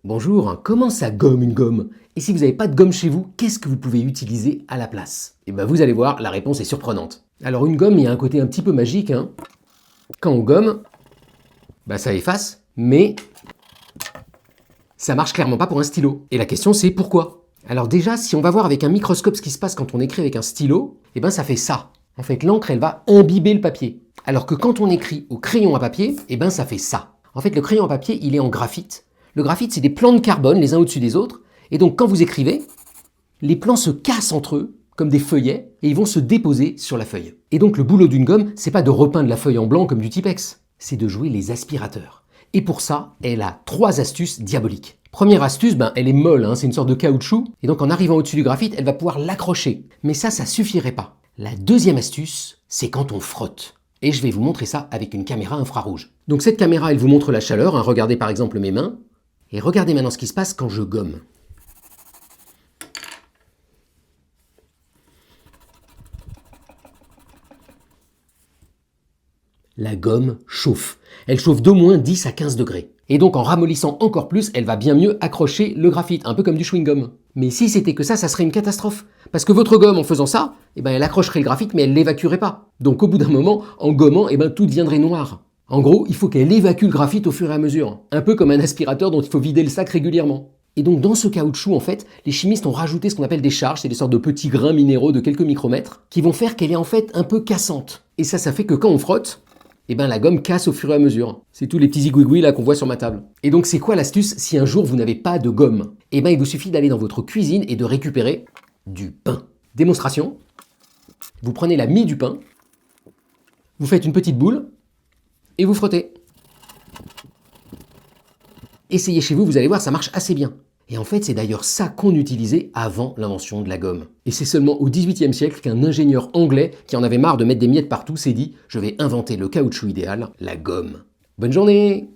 Bonjour, hein, comment ça gomme une gomme? Et si vous n'avez pas de gomme chez vous, qu'est-ce que vous pouvez utiliser à la place? Et bien vous allez voir, la réponse est surprenante. Alors une gomme, il y a un côté un petit peu magique. Hein. Quand on gomme, ça efface, mais ça marche clairement pas pour un stylo. Et la question c'est pourquoi? Alors déjà, si on va voir avec un microscope ce qui se passe quand on écrit avec un stylo, ça fait ça. En fait, l'encre, elle va imbiber le papier. Alors que quand on écrit au crayon à papier, ça fait ça. En fait, le crayon à papier, il est en graphite. Le graphite, c'est des plans de carbone les uns au-dessus des autres. Et donc, quand vous écrivez, les plans se cassent entre eux, comme des feuillets, et ils vont se déposer sur la feuille. Et donc, le boulot d'une gomme, c'est pas de repeindre la feuille en blanc comme du Tipex. C'est de jouer les aspirateurs. Et pour ça, elle a 3 astuces diaboliques. Première astuce, elle est molle, hein, c'est une sorte de caoutchouc. Et donc, en arrivant au-dessus du graphite, elle va pouvoir l'accrocher. Mais ça suffirait pas. La deuxième astuce, c'est quand on frotte. Et je vais vous montrer ça avec une caméra infrarouge. Donc cette caméra, elle vous montre la chaleur. Hein. Regardez par exemple mes mains. Et regardez maintenant ce qui se passe quand je gomme. La gomme chauffe. Elle chauffe d'au moins 10 à 15 degrés. Et donc en ramollissant encore plus, elle va bien mieux accrocher le graphite, un peu comme du chewing-gum. Mais si c'était que ça serait une catastrophe. Parce que votre gomme, en faisant ça, elle accrocherait le graphite, mais elle l'évacuerait pas. Donc au bout d'un moment, en gommant, tout deviendrait noir. En gros, il faut qu'elle évacue le graphite au fur et à mesure. Un peu comme un aspirateur dont il faut vider le sac régulièrement. Et donc dans ce caoutchouc, en fait, les chimistes ont rajouté ce qu'on appelle des charges, c'est des sortes de petits grains minéraux de quelques micromètres, qui vont faire qu'elle est en fait un peu cassante. Et ça fait que quand on frotte, la gomme casse au fur et à mesure. C'est tous les petits zigouigouis là qu'on voit sur ma table. Et donc c'est quoi l'astuce si un jour vous n'avez pas de gomme? Il vous suffit d'aller dans votre cuisine et de récupérer du pain. Démonstration. Vous prenez la mie du pain, vous faites une petite boule et vous frottez. Essayez chez vous, vous allez voir, ça marche assez bien. Et en fait, c'est d'ailleurs ça qu'on utilisait avant l'invention de la gomme. Et c'est seulement au XVIIIe siècle qu'un ingénieur anglais, qui en avait marre de mettre des miettes partout, s'est dit « Je vais inventer le caoutchouc idéal, la gomme ». Bonne journée!